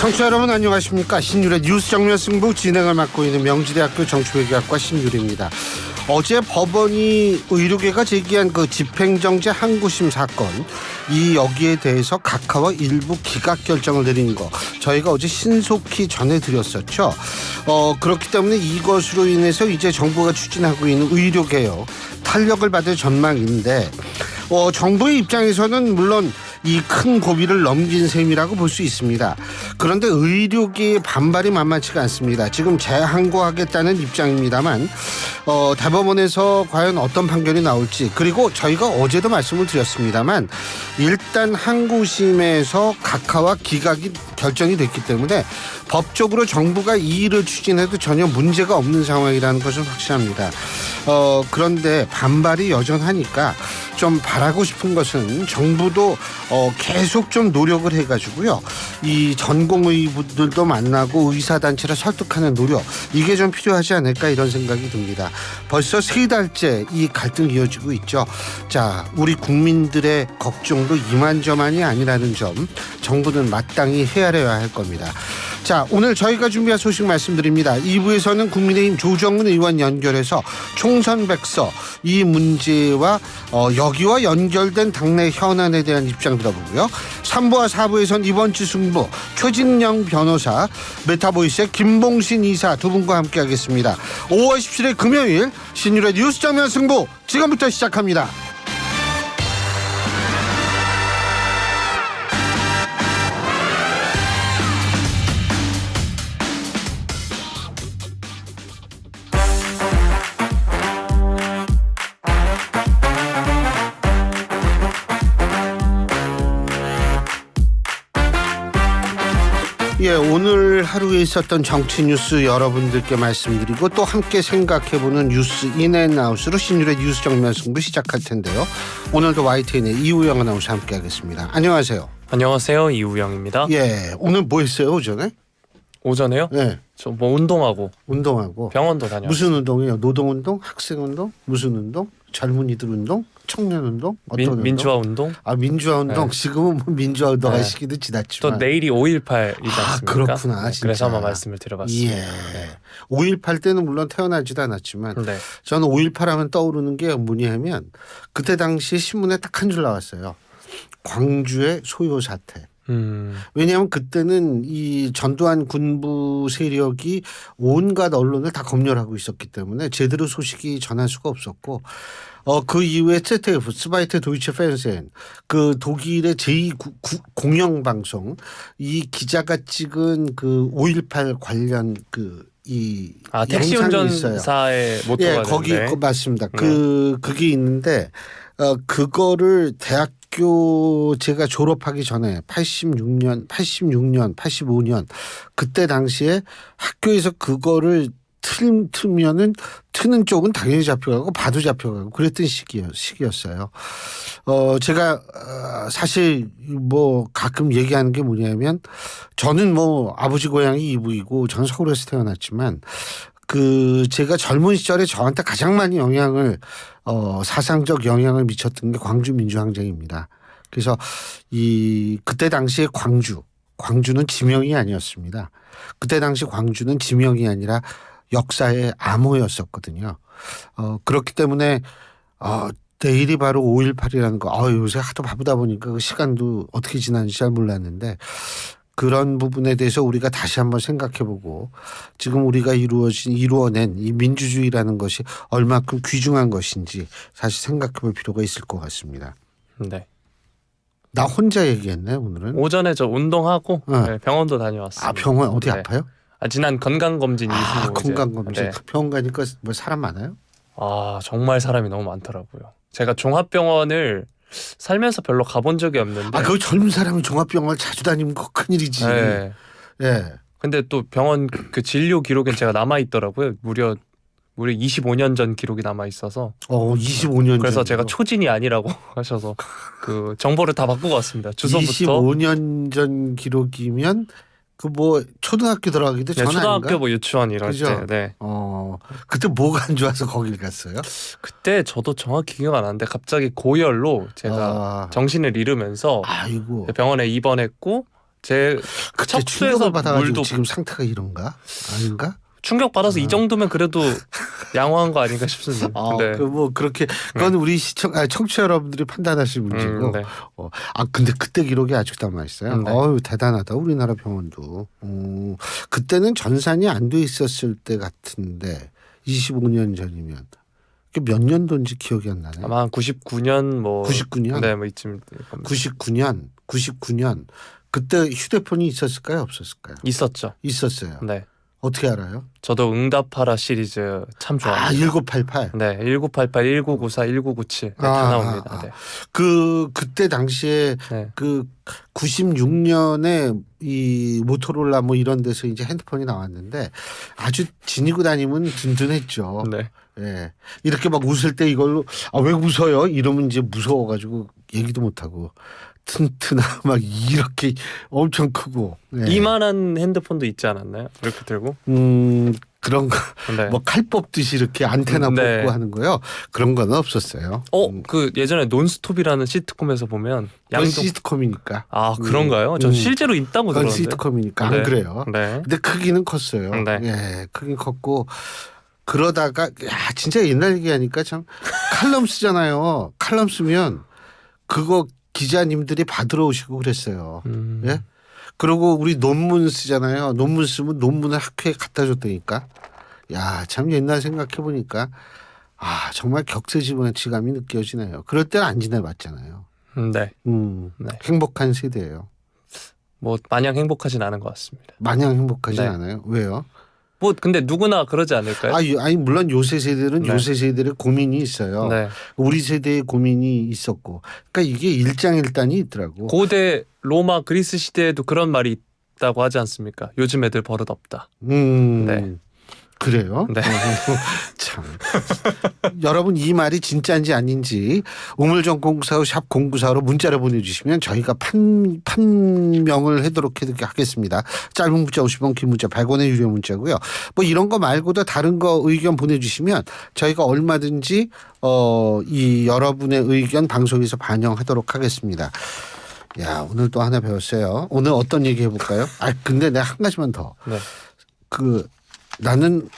청취자 여러분 안녕하십니까. 신율의 뉴스 정면 승부 진행을 맡고 있는 명지대학교 정치외교학과 신율입니다. 어제 법원이 의료계가 제기한 그 집행정지 항구심 사건, 여기에 대해서 각하와 일부 기각 결정을 내린 거 저희가 어제 신속히 전해드렸었죠. 그렇기 때문에 이것으로 인해서 이제 정부가 추진하고 있는 의료개혁 탄력을 받을 전망인데, 정부의 입장에서는 물론 이 큰 고비를 넘긴 셈이라고 볼 수 있습니다. 그런데 의료계의 반발이 만만치가 않습니다. 지금 재항고하겠다는 입장입니다만 대법원에서 과연 어떤 판결이 나올지, 그리고 저희가 어제도 말씀을 드렸습니다만 일단 항고심에서 각하와 기각이 결정이 됐기 때문에 법적으로 정부가 이 일을 추진해도 전혀 문제가 없는 상황이라는 것은 확실합니다. 그런데 반발이 여전하니까 좀 바라고 싶은 것은 정부도 계속 좀 노력을 해가지고요, 이 전공의분들도 만나고 의사단체를 설득하는 노력, 이게 좀 필요하지 않을까 이런 생각이 듭니다. 벌써 3달째 이 갈등이 이어지고 있죠. 자, 우리 국민들의 걱정도 이만저만이 아니라는 점 정부는 마땅히 헤아려야 할 겁니다. 자, 오늘 저희가 준비한 소식 말씀드립니다. 2부에서는 국민의힘 조정은 의원 연결해서 총선 백서 이 문제와 여기와 연결된 당내 현안에 대한 입장 들어보고요. 3부와 4부에서는 이번 주 승부 최진영 변호사, 메타보이스의 김봉신 이사 두 분과 함께하겠습니다. 5월 17일 금요일 신율의 뉴스 정면 승부 지금부터 시작합니다. 예, 오늘 하루에 있었던 정치 뉴스 여러분들께 말씀드리고 또 함께 생각해보는 뉴스 인앤아웃으로 신율의 뉴스 정면 승부 시작할 텐데요. 오늘도 YTN의 이우영 아나운서 함께하겠습니다. 안녕하세요. 안녕하세요, 이우영입니다. 예, 오늘 뭐 했어요, 오전에? 오전에요? 네. 저 뭐 운동하고 병원도 다녀왔어요. 무슨 운동이에요? 노동운동? 학생운동? 무슨 운동? 젊은이들 운동? 청년운동? 어떤 운동? 민주화 운동? 아, 민주화 운동. 네. 지금은 뭐 민주화 운동 할 시기도 지났지만 또 내일이 5.18이지 않습니까? 그렇구나. 네, 진짜. 그래서 한번 말씀을 드려봤습니다. 예. 네. 5.18 때는 물론 태어나지도 않았지만 네. 저는 5.18 하면 떠오르는 게 뭐냐면 그때 당시에 신문에 딱 한 줄 나왔어요. 광주의 소요 사태. 왜냐하면 그때는 이 전두환 군부 세력이 온갖 언론을 다 검열하고 있었기 때문에 제대로 소식이 전할 수가 없었고, 그 이후에 ZDF, 스바이테 도이체 페르센, 그 독일의 제2공영방송, 이 기자가 찍은 그 5.18 관련 이 택시 운전사의 모토가 예, 거기 되는데. 맞습니다. 그게 있는데 그거를 대학교 제가 졸업하기 전에 86년, 85년 그때 당시에 학교에서 그거를 틀면은 트는 쪽은 당연히 잡혀가고 봐도 잡혀가고 그랬던 시기였어요. 제가 사실 뭐 가끔 얘기하는 게 뭐냐면 저는 뭐 아버지 고향이 이북이고 저는 서울에서 태어났지만 제가 젊은 시절에 저한테 가장 많이 사상적 영향을 미쳤던 게 광주 민주항쟁입니다. 그래서 그때 당시에 광주는 지명이 아니었습니다. 그때 당시 광주는 지명이 아니라 역사의 암호였었거든요. 그렇기 때문에 내일이 바로 5.18이라는 거, 요새 하도 바쁘다 보니까 그 시간도 어떻게 지났는지 잘 몰랐는데 그런 부분에 대해서 우리가 다시 한번 생각해보고 지금 우리가 이루어낸 이 민주주의라는 것이 얼마큼 귀중한 것인지 사실 생각해볼 필요가 있을 것 같습니다. 네. 나 혼자 얘기했네 오늘은. 오전에 저 운동하고 네, 병원도 다녀왔습니다. 아, 병원 어디 네. 아파요? 지난 건강검진 이후로 건강검진. 네. 병원 가니까 뭐 사람 많아요? 정말 사람이 너무 많더라고요. 제가 종합병원을 살면서 별로 가본 적이 없는데. 그 젊은 사람이 종합병원을 자주 다니면 그거 큰일이지. 네. 예. 근데 또 병원 그 진료 기록엔 제가 남아 있더라고요. 무려 25년 전 기록이 남아 있어서. 25년. 그래서 제가 초진이 아니라고 하셔서 그 정보를 다 바꾸고 왔습니다. 주소부터. 25년 전 기록이면 그 뭐 초등학교 들어가기도 전 아닌가? 초등학교 뭐 유치원 이럴 그죠? 때. 네. 그때 뭐가 안 좋아서 거길 갔어요? 그때 저도 정확히 기억 안 나는데 갑자기 고열로 제가 정신을 잃으면서 아이고. 병원에 입원했고 제 그때 척수에서 충격을 받아가지고 물도 지금 상태가 이런가? 아닌가? 충격 받아서 이 정도면 그래도 양호한 거 아닌가 싶습니다. 네. 그 뭐 그렇게 그건 우리 청취자 여러분들이 판단하실 문제고. 네. 근데 그때 기록이 아직도 남아 있어요. 네. 대단하다 우리나라 병원도. 그때는 전산이 안 돼 있었을 때 같은데 25년 전이면 몇 년도인지 기억이 안 나네. 아마 한 99년 뭐 99년. 네, 뭐 이쯤 99년 그때 휴대폰이 있었을까요, 없었을까요? 있었죠. 있었어요. 네. 어떻게 알아요? 저도 응답하라 시리즈 참 좋아합니다. 1988. 네, 1988, 1994, 1997 네, 다 나옵니다. 네. 그때 당시에 네. 그 96년에 이 모토로라 뭐 이런 데서 이제 핸드폰이 나왔는데 아주 지니고 다니면 든든했죠. 네. 예. 이렇게 막 웃을 때 이걸로 왜 웃어요? 이러면 이제 무서워가지고 얘기도 못하고 튼튼하고 막 이렇게 엄청 크고. 예. 이만한 핸드폰도 있지 않았나요? 이렇게 들고. 그런 거 네. 뭐 칼 뽑듯이 이렇게 안테나 네. 뽑고 하는 거요. 그런 건 없었어요. 그 예전에 논스톱이라는 시트콤에서 보면 그건 시트콤이니까. 그런가요? 전 실제로 있다고 그건 들었는데. 시트콤이니까 네. 안 그래요. 네. 근데 크기는 컸어요. 네. 예, 크긴 컸고 그러다가 진짜 옛날 얘기하니까 참 칼럼 쓰잖아요. 칼럼 쓰면 그거 기자님들이 받으러 오시고 그랬어요. 예? 그리고 우리 논문 쓰잖아요. 논문 쓰면 논문을 학회에 갖다 줬다니까. 참 옛날 생각해 보니까 정말 격세지감이 느껴지네요. 그럴 때는 안 지내봤잖아요. 네. 네. 행복한 세대예요. 뭐 마냥 행복하진 않은 것 같습니다. 마냥 행복하진 네. 않아요. 왜요? 뭐 근데 누구나 그러지 않을까요? 아니 물론 요새 세대는 네. 요새 세대의 고민이 있어요. 네. 우리 세대의 고민이 있었고, 그러니까 이게 일장일단이 있더라고. 고대 로마 그리스 시대에도 그런 말이 있다고 하지 않습니까? 요즘 애들 버릇 없다. 네. 그래요? 네. 참. 여러분 이 말이 진짜인지 아닌지 우물정공사후 샵 094로 문자를 보내주시면 저희가 판명을 하겠습니다. 짧은 문자 50원, 긴 문자 100원의 유료 문자고요. 뭐 이런 거 말고도 다른 거 의견 보내주시면 저희가 얼마든지 이 여러분의 의견 방송에서 반영하도록 하겠습니다. 오늘 또 하나 배웠어요. 오늘 어떤 얘기 해볼까요? 근데 내가 한 가지만 더. 네. 나는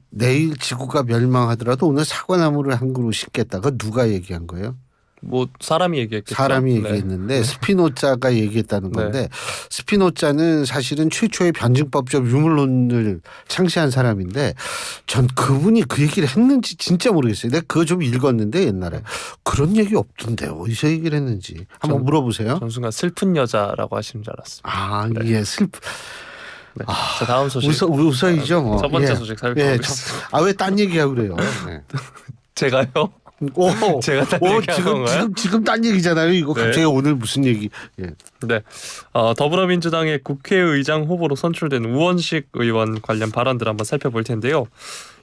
내일 지구가 멸망하더라도 오늘 사과나무를 한 그루 심겠다. 그거 누가 얘기한 거예요? 뭐 사람이 얘기했겠죠. 사람이 네. 얘기했는데 스피노자가 얘기했다는 건데 네. 스피노자는 사실은 최초의 변증법적 유물론을 창시한 사람인데 전 그분이 그 얘기를 했는지 진짜 모르겠어요. 내가 그거 좀 읽었는데 옛날에 그런 얘기 없던데 어디서 얘기를 했는지 한번 물어보세요. 전 순간 슬픈 여자라고 하시는 줄 알았습니다. 예, 슬픈. 네. 자 다음 소식. 우서이죠. 뭐. 첫 번째 소식 살펴보겠습니다. 왜 딴 얘기하고 그래요? 네. 제가요? 제가 딴 얘기한 건가요? 지금 딴 얘기잖아요. 이거 네. 갑자기 오늘 무슨 얘기? 예. 네. 더불어민주당의 국회의장 후보로 선출된 우원식 의원 관련 발언들 한번 살펴볼 텐데요.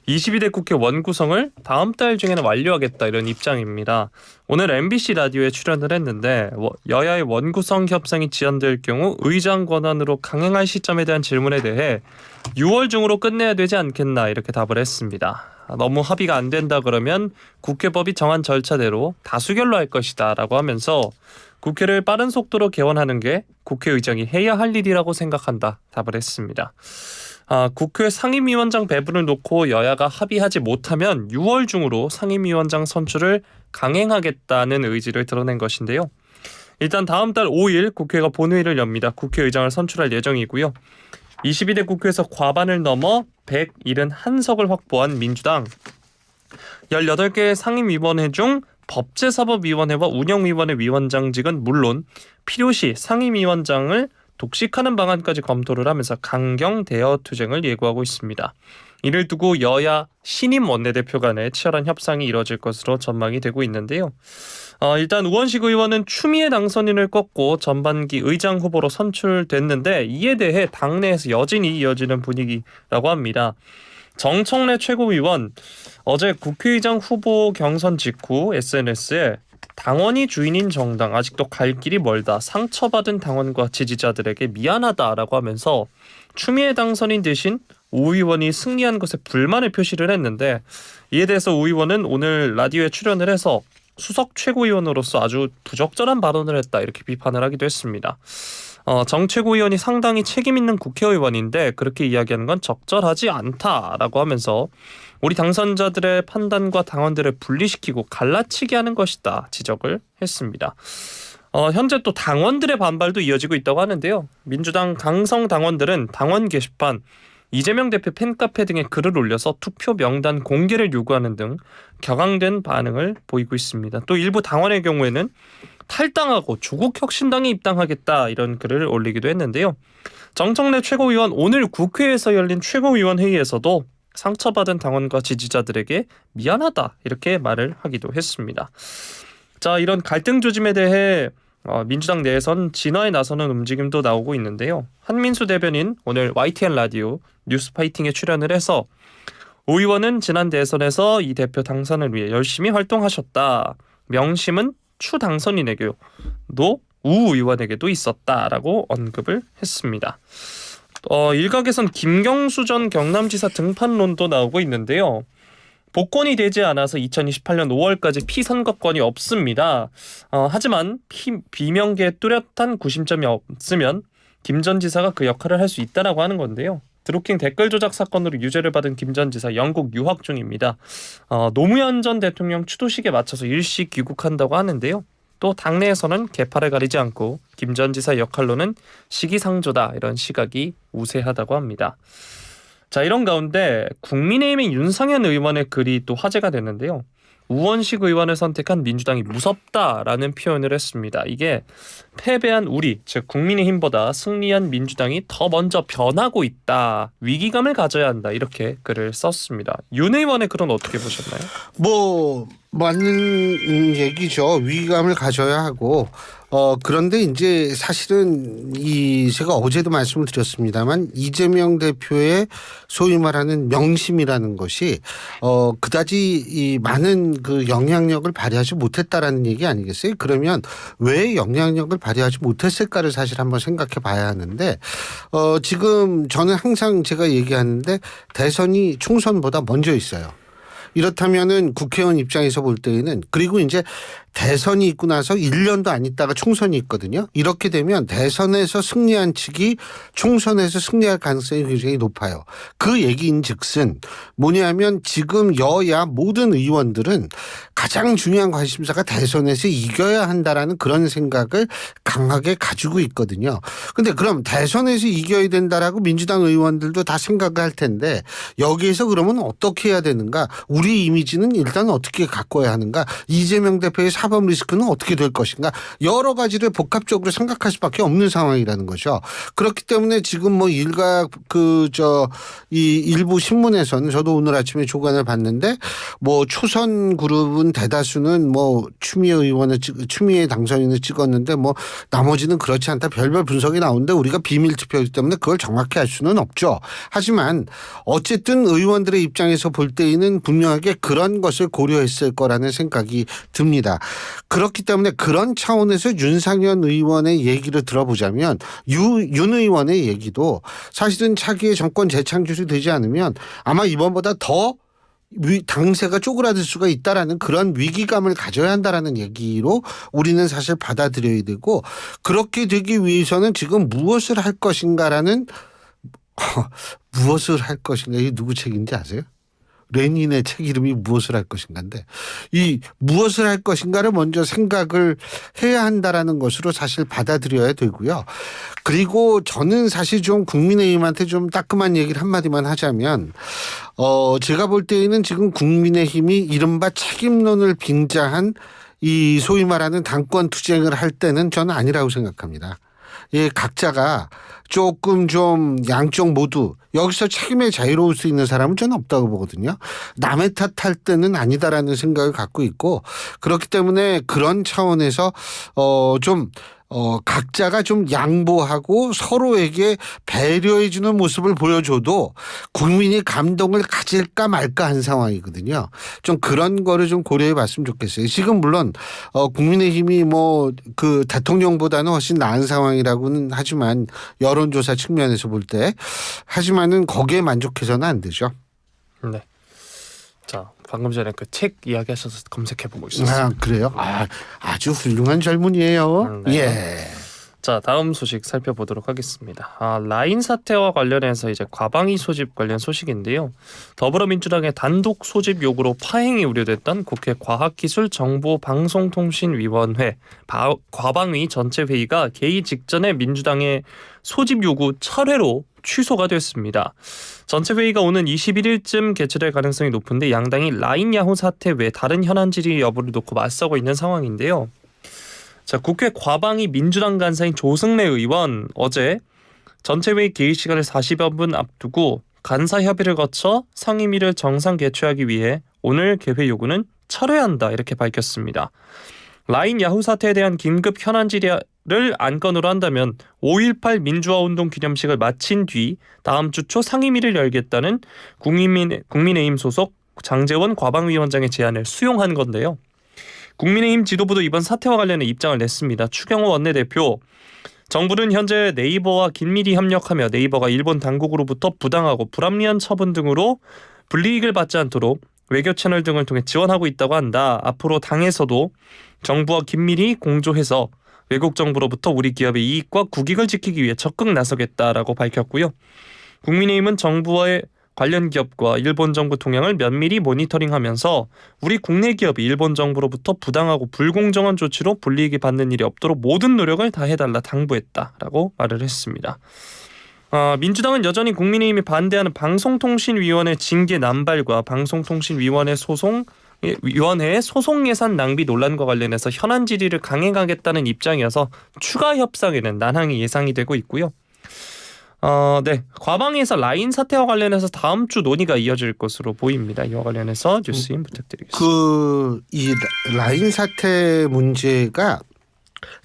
22대 국회 원구성을 다음 달 중에는 완료하겠다 이런 입장입니다. 오늘 MBC 라디오에 출연을 했는데 여야의 원구성 협상이 지연될 경우 의장 권한으로 강행할 시점에 대한 질문에 대해 6월 중으로 끝내야 되지 않겠나 이렇게 답을 했습니다. 너무 합의가 안 된다 그러면 국회법이 정한 절차대로 다수결로 할 것이다 라고 하면서 국회를 빠른 속도로 개원하는 게 국회의장이 해야 할 일이라고 생각한다 답을 했습니다. 국회 상임위원장 배분을 놓고 여야가 합의하지 못하면 6월 중으로 상임위원장 선출을 강행하겠다는 의지를 드러낸 것인데요. 일단 다음 달 5일 국회가 본회의를 엽니다. 국회의장을 선출할 예정이고요. 22대 국회에서 과반을 넘어 171석을 확보한 민주당 18개의 상임위원회 중 법제사법위원회와 운영위원회 위원장직은 물론 필요시 상임위원장을 독식하는 방안까지 검토를 하면서 강경 대여 투쟁을 예고하고 있습니다. 이를 두고 여야 신임 원내대표 간의 치열한 협상이 이뤄질 것으로 전망이 되고 있는데요. 일단 우원식 의원은 추미애 당선인을 꺾고 전반기 의장 후보로 선출됐는데 이에 대해 당내에서 여진이 이어지는 분위기라고 합니다. 정청래 최고위원 어제 국회의장 후보 경선 직후 SNS에 당원이 주인인 정당 아직도 갈 길이 멀다. 상처받은 당원과 지지자들에게 미안하다라고 하면서 추미애 당선인 대신 우 의원이 승리한 것에 불만을 표시를 했는데 이에 대해서 우 의원은 오늘 라디오에 출연을 해서 수석 최고위원으로서 아주 부적절한 발언을 했다 이렇게 비판을 하기도 했습니다. 정 최고위원이 상당히 책임 있는 국회의원인데 그렇게 이야기하는 건 적절하지 않다라고 하면서 우리 당선자들의 판단과 당원들을 분리시키고 갈라치게 하는 것이다 지적을 했습니다. 현재 또 당원들의 반발도 이어지고 있다고 하는데요. 민주당 강성 당원들은 당원 게시판, 이재명 대표 팬카페 등에 글을 올려서 투표 명단 공개를 요구하는 등 격앙된 반응을 보이고 있습니다. 또 일부 당원의 경우에는 탈당하고 조국 혁신당에 입당하겠다 이런 글을 올리기도 했는데요. 정청래 최고위원 오늘 국회에서 열린 최고위원 회의에서도 상처받은 당원과 지지자들에게 미안하다 이렇게 말을 하기도 했습니다. 자, 이런 갈등 조짐에 대해 민주당 내에선 진화에 나서는 움직임도 나오고 있는데요. 한민수 대변인 오늘 YTN 라디오 뉴스파이팅에 출연을 해서 오 의원은 지난 대선에서 이 대표 당선을 위해 열심히 활동하셨다. 명심은 추 당선인에게도 우 의원에게도 있었다라고 언급을 했습니다. 일각에선 김경수 전 경남지사 등판론도 나오고 있는데요. 복권이 되지 않아서 2028년 5월까지 피선거권이 없습니다. 하지만 비명계에 뚜렷한 구심점이 없으면 김 전 지사가 그 역할을 할 수 있다라고 하는 건데요. 드루킹 댓글 조작 사건으로 유죄를 받은 김 전 지사 영국 유학 중입니다. 노무현 전 대통령 추도식에 맞춰서 일시 귀국한다고 하는데요. 또 당내에서는 계파를 가리지 않고 김 전 지사 역할로는 시기상조다 이런 시각이 우세하다고 합니다. 자, 이런 가운데 국민의힘의 윤상현 의원의 글이 또 화제가 됐는데요. 우원식 의원을 선택한 민주당이 무섭다라는 표현을 했습니다. 이게 패배한 우리, 즉 국민의힘보다 승리한 민주당이 더 먼저 변하고 있다. 위기감을 가져야 한다. 이렇게 글을 썼습니다. 윤 의원의 글은 어떻게 보셨나요? 맞는 얘기죠. 위기감을 가져야 하고 그런데 이제 사실은 제가 어제도 말씀을 드렸습니다만 이재명 대표의 소위 말하는 명심이라는 것이 그다지 이 많은 그 영향력을 발휘하지 못했다라는 얘기 아니겠어요? 그러면 왜 영향력을 발휘하지 못했을까를 사실 한번 생각해 봐야 하는데 지금 저는 항상 제가 얘기하는데 대선이 총선보다 먼저 있어요. 이렇다면은 국회의원 입장에서 볼 때에는 그리고 이제 대선이 있고 나서 1년도 안 있다가 총선이 있거든요. 이렇게 되면 대선에서 승리한 측이 총선에서 승리할 가능성이 굉장히 높아요. 그 얘기인즉슨 뭐냐면 지금 여야 모든 의원들은 가장 중요한 관심사가 대선에서 이겨야 한다라는 그런 생각을 강하게 가지고 있거든요. 근데 그럼 대선에서 이겨야 된다라고 민주당 의원들도 다 생각을 할 텐데 여기에서 그러면 어떻게 해야 되는가? 우리 이미지는 일단 어떻게 가꿔야 하는가? 이재명 대표의 사법 리스크는 어떻게 될 것인가? 여러 가지를 복합적으로 생각할 수밖에 없는 상황이라는 거죠. 그렇기 때문에 지금 뭐 일각 이 일부 신문에서는 저도 오늘 아침에 조간을 봤는데 뭐 초선 그룹은 대다수는 뭐 추미애 당선인을 찍었는데 뭐 나머지는 그렇지 않다 별별 분석이 나오는데 우리가 비밀 투표이기 때문에 그걸 정확히 알 수는 없죠. 하지만 어쨌든 의원들의 입장에서 볼 때에는 분명하게 그런 것을 고려했을 거라는 생각이 듭니다. 그렇기 때문에 그런 차원에서 윤상현 의원의 얘기를 들어보자면 윤 의원의 얘기도 사실은 차기의 정권 재창출이 되지 않으면 아마 이번보다 더 당세가 쪼그라들 수가 있다라는 그런 위기감을 가져야 한다라는 얘기로 우리는 사실 받아들여야 되고 그렇게 되기 위해서는 지금 무엇을 할 것인가라는 무엇을 할 것인가 이게 누구 책인지 아세요? 레닌의 책 이름이 무엇을 할 것인가인데 이 무엇을 할 것인가를 먼저 생각을 해야 한다라는 것으로 사실 받아들여야 되고요. 그리고 저는 사실 좀 국민의힘한테 좀 따끔한 얘기를 한마디만 하자면 제가 볼 때에는 지금 국민의힘이 이른바 책임론을 빙자한 이 소위 말하는 당권 투쟁을 할 때는 저는 아니라고 생각합니다. 예, 각자가 조금 좀 양쪽 모두 여기서 책임에 자유로울 수 있는 사람은 저는 없다고 보거든요. 남의 탓할 때는 아니다라는 생각을 갖고 있고 그렇기 때문에 그런 차원에서 각자가 좀 양보하고 서로에게 배려해주는 모습을 보여줘도 국민이 감동을 가질까 말까 한 상황이거든요. 좀 그런 거를 좀 고려해 봤으면 좋겠어요. 지금 물론 국민의힘이 뭐 그 대통령보다는 훨씬 나은 상황이라고는 하지만 여론조사 측면에서 볼 때 하지만은 거기에 만족해서는 안 되죠. 네. 자, 방금 전에 그 책 이야기하셔서 검색해보고 있었어요. 아, 그래요? 아주 훌륭한 젊은이에요. 네. 예. 자, 다음 소식 살펴보도록 하겠습니다. 라인 사태와 관련해서 이제 과방위 소집 관련 소식인데요. 더불어민주당의 단독 소집 요구로 파행이 우려됐던 국회 과학기술정보방송통신위원회 과방위 전체 회의가 개의 직전에 민주당의 소집 요구 철회로 취소가 됐습니다. 전체 회의가 오는 21일쯤 개최될 가능성이 높은데 양당이 라인 야후 사태 외 다른 현안 질의 여부를 놓고 맞서고 있는 상황인데요. 자, 국회 과방위 민주당 간사인 조승래 의원 어제 전체회의 개의 시간을 40여 분 앞두고 간사 협의를 거쳐 상임위를 정상 개최하기 위해 오늘 개회 요구는 철회한다 이렇게 밝혔습니다. 라인 야후 사태에 대한 긴급 현안 질의를 안건으로 한다면 5.18 민주화운동 기념식을 마친 뒤 다음 주 초 상임위를 열겠다는 국민의힘 소속 장제원 과방위원장의 제안을 수용한 건데요. 국민의힘 지도부도 이번 사태와 관련해 입장을 냈습니다. 추경호 원내대표, 정부는 현재 네이버와 긴밀히 협력하며 네이버가 일본 당국으로부터 부당하고 불합리한 처분 등으로 불이익을 받지 않도록 외교 채널 등을 통해 지원하고 있다고 한다. 앞으로 당에서도 정부와 긴밀히 공조해서 외국 정부로부터 우리 기업의 이익과 국익을 지키기 위해 적극 나서겠다라고 밝혔고요. 국민의힘은 정부와의 관련 기업과 일본 정부 동향을 면밀히 모니터링하면서 우리 국내 기업이 일본 정부로부터 부당하고 불공정한 조치로 불이익이 받는 일이 없도록 모든 노력을 다해달라 당부했다라고 말을 했습니다. 민주당은 여전히 국민의힘이 반대하는 방송통신위원회 징계 남발과 방송통신위원회 위원회의 소송 예산 낭비 논란과 관련해서 현안 질의를 강행하겠다는 입장이어서 추가 협상에는 난항이 예상이 되고 있고요. 네, 과방위에서 라인 사태와 관련해서 다음 주 논의가 이어질 것으로 보입니다. 이와 관련해서 뉴스인 부탁드리겠습니다. 이 라인 사태 문제가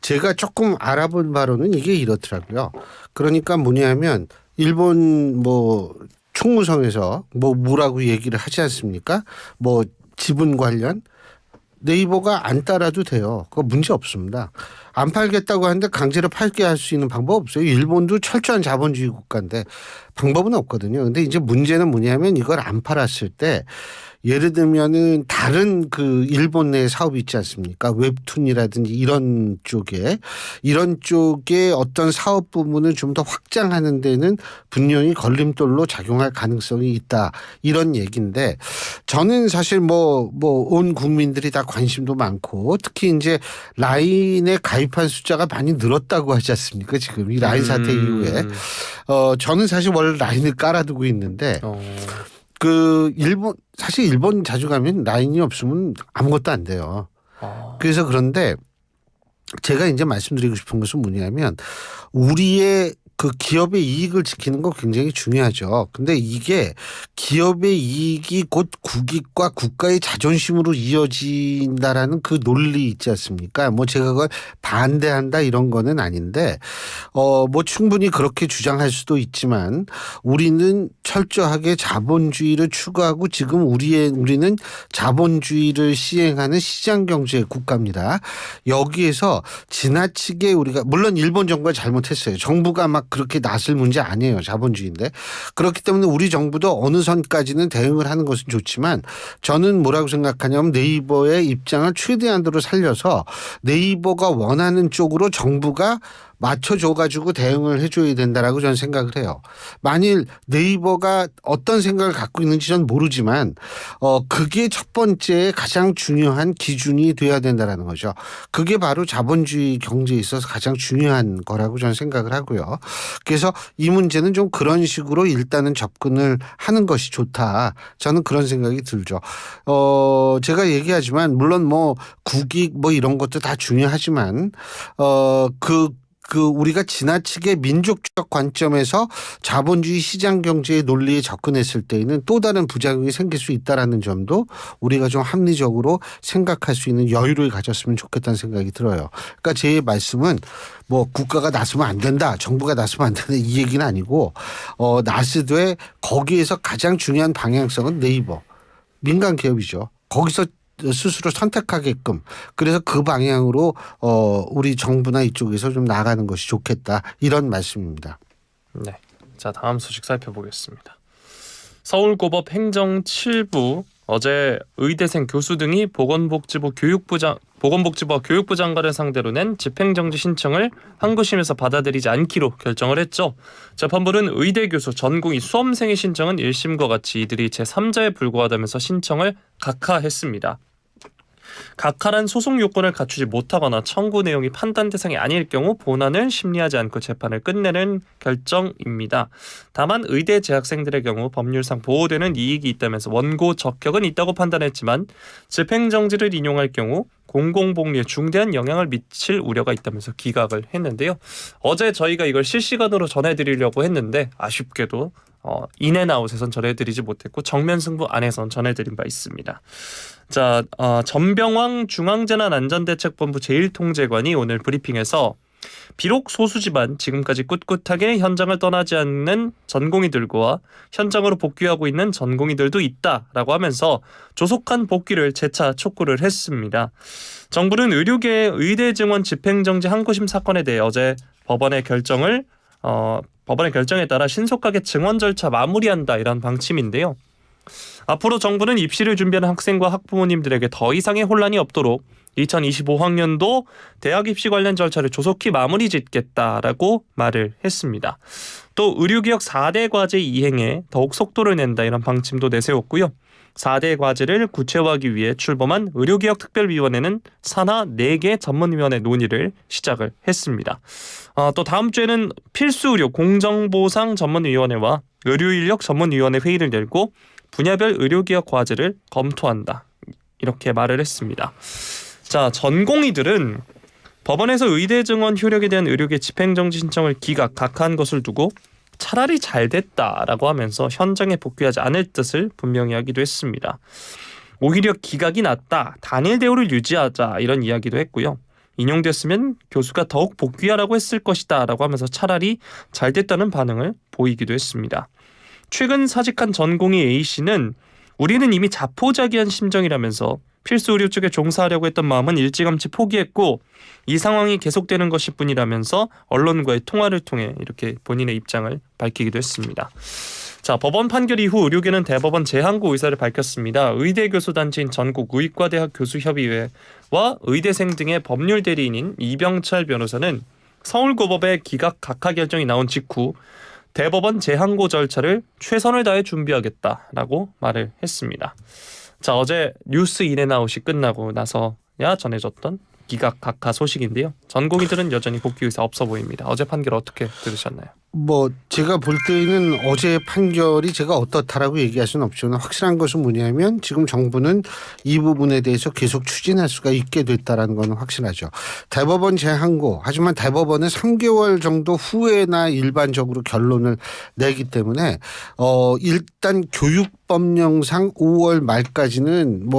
제가 조금 알아본 바로는 이게 이렇더라고요. 그러니까 뭐냐면 일본 총무성에서 뭐라고 얘기를 하지 않습니까? 지분 관련 네이버가 안 따라도 돼요. 그거 문제 없습니다. 안 팔겠다고 하는데 강제로 팔게 할 수 있는 방법 없어요. 일본도 철저한 자본주의 국가인데 방법은 없거든요. 근데 이제 문제는 뭐냐면 이걸 안 팔았을 때 예를 들면은 다른 그 일본 내 사업이 있지 않습니까? 웹툰이라든지 이런 쪽에 어떤 사업 부문을 좀 더 확장하는 데는 분명히 걸림돌로 작용할 가능성이 있다. 이런 얘기인데 저는 사실 온 국민들이 다 관심도 많고 특히 이제 라인에 가입한 숫자가 많이 늘었다고 하지 않습니까? 지금 이 라인 사태 이후에. 저는 사실 원래 라인을 깔아두고 있는데 사실 일본 자주 가면 라인이 없으면 아무것도 안 돼요. 그래서 그런데 제가 이제 말씀드리고 싶은 것은 뭐냐면 우리의 그 기업의 이익을 지키는 거 굉장히 중요하죠. 근데 이게 기업의 이익이 곧 국익과 국가의 자존심으로 이어진다라는 그 논리 있지 않습니까? 제가 그걸 반대한다 이런 거는 아닌데 충분히 그렇게 주장할 수도 있지만 우리는 철저하게 자본주의를 추구하고 지금 우리는 자본주의를 시행하는 시장 경제 국가입니다. 여기에서 지나치게 우리가 물론 일본 정부가 잘못했어요. 정부가 막 그렇게 나설 문제 아니에요. 자본주의인데. 그렇기 때문에 우리 정부도 어느 선까지는 대응을 하는 것은 좋지만 저는 뭐라고 생각하냐면 네이버의 입장을 최대한으로 살려서 네이버가 원하는 쪽으로 정부가 맞춰줘가지고 대응을 해줘야 된다라고 저는 생각을 해요. 만일 네이버가 어떤 생각을 갖고 있는지 저는 모르지만 그게 첫 번째 가장 중요한 기준이 돼야 된다라는 거죠. 그게 바로 자본주의 경제에 있어서 가장 중요한 거라고 저는 생각을 하고요. 그래서 이 문제는 좀 그런 식으로 일단은 접근을 하는 것이 좋다. 저는 그런 생각이 들죠. 제가 얘기하지만 물론 국익 이런 것도 다 중요하지만 우리가 지나치게 민족적 관점에서 자본주의 시장 경제의 논리에 접근했을 때에는 또 다른 부작용이 생길 수 있다라는 점도 우리가 좀 합리적으로 생각할 수 있는 여유를 가졌으면 좋겠다는 생각이 들어요. 그러니까 제 말씀은 국가가 나서면 안 된다, 정부가 나서면 안 된다 이 얘기는 아니고 나서되 거기에서 가장 중요한 방향성은 네이버 민간 기업이죠. 거기서 스스로 선택하게끔 그래서 그 방향으로 우리 정부나 이쪽에서 좀 나가는 것이 좋겠다 이런 말씀입니다. 네, 자 다음 소식 살펴보겠습니다. 서울고법 행정 7부 어제 의대생 교수 등이 보건복지부와 교육부 장관을 상대로 낸 집행정지 신청을 항구심에서 받아들이지 않기로 결정을 했죠. 재판부는 의대 교수, 전공의, 수험생의 신청은 1심과 같이 이들이 제3자에 불과하다면서 신청을 각하했습니다. 각하란 소송 요건을 갖추지 못하거나 청구 내용이 판단 대상이 아닐 경우 본안을 심리하지 않고 재판을 끝내는 결정입니다. 다만 의대 재학생들의 경우 법률상 보호되는 이익이 있다면서 원고 적격은 있다고 판단했지만 집행정지를 인용할 경우 공공복리에 중대한 영향을 미칠 우려가 있다면서 기각을 했는데요. 어제 저희가 이걸 실시간으로 전해드리려고 했는데 아쉽게도 인앤아웃에선 전해드리지 못했고 정면승부 안에선 전해드린 바 있습니다. 자, 전병왕 중앙재난안전대책본부 제1통제관이 오늘 브리핑에서 비록 소수지만 지금까지 꿋꿋하게 현장을 떠나지 않는 전공의들과 현장으로 복귀하고 있는 전공의들도 있다라고 하면서 조속한 복귀를 재차 촉구를 했습니다. 정부는 의료계의 의대 증원 집행정지 항구심 사건에 대해 어제 법원의 결정에 따라 신속하게 증원 절차 마무리한다 이런 방침인데요. 앞으로 정부는 입시를 준비하는 학생과 학부모님들에게 더 이상의 혼란이 없도록 2025학년도 대학 입시 관련 절차를 조속히 마무리 짓겠다라고 말을 했습니다. 또 의료개혁 4대 과제 이행에 더욱 속도를 낸다 이런 방침도 내세웠고요. 4대 과제를 구체화하기 위해 출범한 의료개혁특별위원회는 산하 4개 전문위원회 논의를 시작을 했습니다. 또 다음 주에는 필수의료 공정보상 전문위원회와 의료인력 전문위원회 회의를 열고 분야별 의료개혁 과제를 검토한다. 이렇게 말을 했습니다. 자, 전공의들은 법원에서 의대 증원 효력에 대한 의료계 집행정지 신청을 각하한 것을 두고 차라리 잘 됐다라고 하면서 현장에 복귀하지 않을 뜻을 분명히 하기도 했습니다. 오히려 기각이 낫다, 단일 대우를 유지하자 이런 이야기도 했고요. 인용됐으면 교수가 더욱 복귀하라고 했을 것이다 라고 하면서 차라리 잘 됐다는 반응을 보이기도 했습니다. 최근 사직한 전공의 A씨는 우리는 이미 자포자기한 심정이라면서 필수 의료 쪽에 종사하려고 했던 마음은 일찌감치 포기했고 이 상황이 계속되는 것일 뿐이라면서 언론과의 통화를 통해 이렇게 본인의 입장을 밝히기도 했습니다. 자, 법원 판결 이후 의료계는 대법원 재항고 의사를 밝혔습니다. 의대 교수 단체인 전국의과대학 교수협의회와 의대생 등의 법률 대리인인 이병철 변호사는 서울고법의 기각 각하 결정이 나온 직후 대법원 재항고 절차를 최선을 다해 준비하겠다라고 말을 했습니다. 자, 어제 뉴스 인앤아웃이 끝나고 나서야 전해졌던 기각 각하 소식인데요. 전공의들은 여전히 복귀 의사 없어 보입니다. 어제 판결 어떻게 들으셨나요? 제가 볼 때는 어제 판결이 제가 어떻다라고 얘기할 수는 없지만 확실한 것은 뭐냐면 지금 정부는 이 부분에 대해서 계속 추진할 수가 있게 됐다라는 건 확실하죠. 대법원 재항고, 하지만 대법원은 3개월 정도 후에나 일반적으로 결론을 내기 때문에 일단 교육법령상 5월 말까지는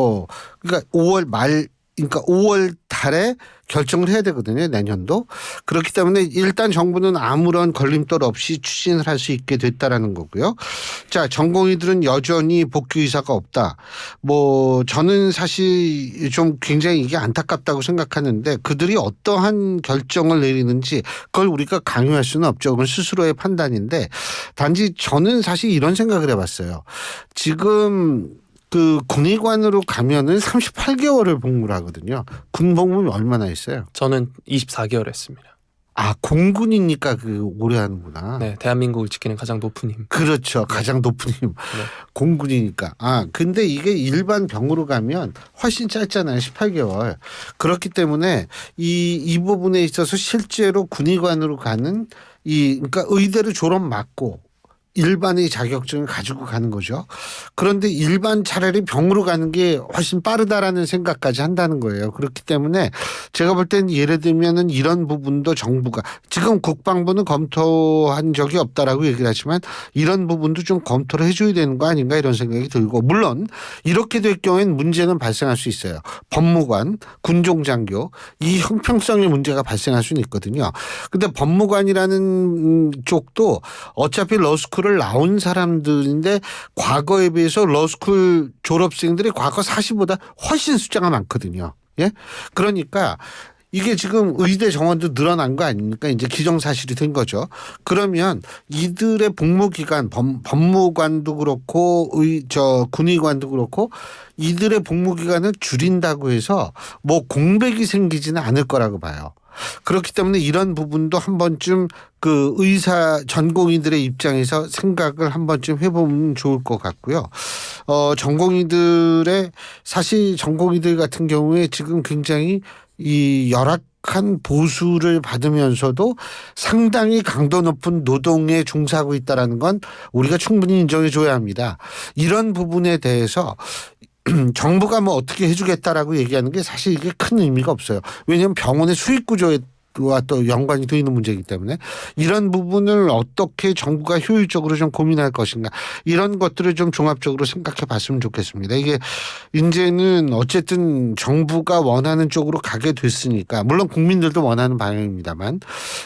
그러니까 5월 달에 결정을 해야 되거든요. 내년도. 그렇기 때문에 일단 정부는 아무런 걸림돌 없이 추진을 할 수 있게 됐다라는 거고요. 자, 전공의들은 여전히 복귀 의사가 없다. 저는 사실 좀 굉장히 이게 안타깝다고 생각하는데 그들이 어떠한 결정을 내리는지 그걸 우리가 강요할 수는 없죠. 그건 스스로의 판단인데 단지 저는 사실 이런 생각을 해봤어요. 지금 군의관으로 가면은 38개월을 복무를 하거든요. 군 복무는 얼마나 했어요? 저는 24개월 했습니다. 아, 공군이니까 오래 하는구나. 네, 대한민국을 지키는 가장 높은 힘. 그렇죠. 가장 높은 힘. 네. 공군이니까. 근데 이게 일반 병으로 가면 훨씬 짧잖아요. 18개월. 그렇기 때문에 이 부분에 있어서 실제로 군의관으로 가는 그러니까 의대를 졸업 맞고 일반의 자격증을 가지고 가는 거죠. 그런데 일반 차라리 병으로 가는 게 훨씬 빠르다라는 생각까지 한다는 거예요. 그렇기 때문에 제가 볼 때는 예를 들면은 이런 부분도 정부가 지금 국방부는 검토한 적이 없다라고 얘기를 하지만 이런 부분도 좀 검토를 해줘야 되는 거 아닌가 이런 생각이 들고 물론 이렇게 될 경우에는 문제는 발생할 수 있어요. 법무관, 군종장교 이 형평성의 문제가 발생할 수는 있거든요. 근데 법무관이라는 쪽도 어차피 러스쿨을 나온 사람들인데 과거에 비해서 러스쿨 졸업생들이 과거 사시보다 훨씬 숫자가 많거든요. 예? 그러니까 이게 지금 의대 정원도 늘어난 거 아닙니까? 이제 기정사실이 된 거죠. 그러면 이들의 복무 기간 법무관도 그렇고 군의관도 그렇고 이들의 복무 기간을 줄인다고 해서 뭐 공백이 생기지는 않을 거라고 봐요. 그렇기 때문에 이런 부분도 한 번쯤 그 의사 전공의들의 입장에서 생각을 한 번쯤 해보면 좋을 것 같고요. 사실 전공의들 같은 경우에 지금 굉장히 이 열악한 보수를 받으면서도 상당히 강도 높은 노동에 종사하고 있다는 건 우리가 충분히 인정해 줘야 합니다. 이런 부분에 대해서 정부가 뭐 어떻게 해주겠다라고 얘기하는 게 사실 이게 큰 의미가 없어요. 왜냐하면 병원의 수익 구조와 또 연관이 되어 있는 문제이기 때문에 이런 부분을 어떻게 정부가 효율적으로 좀 고민할 것인가 이런 것들을 좀 종합적으로 생각해 봤으면 좋겠습니다. 이게 이제는 어쨌든 정부가 원하는 쪽으로 가게 됐으니까 물론 국민들도 원하는 방향입니다만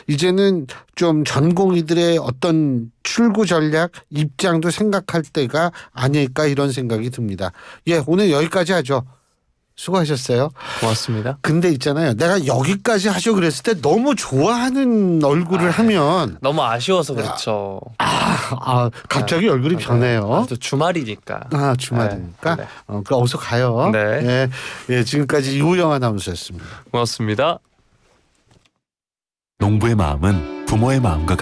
이제는 좀 전공의들의 어떤 출구 전략 입장도 생각할 때가 아닐까 이런 생각이 듭니다. 예, 오늘 여기까지 하죠. 수고하셨어요. 고맙습니다. 근데 있잖아요. 내가 여기까지 하죠 그랬을 때 너무 좋아하는 얼굴을 하면 너무 아쉬워서 그렇죠. 갑자기 얼굴이 변해요. 또 주말이니까. 주말이니까. 네. 그럼 어서 가요. 네. 예, 지금까지 이우영 아나운서였습니다. 고맙습니다. 농부의 마음은 부모의 마음과 같습니다.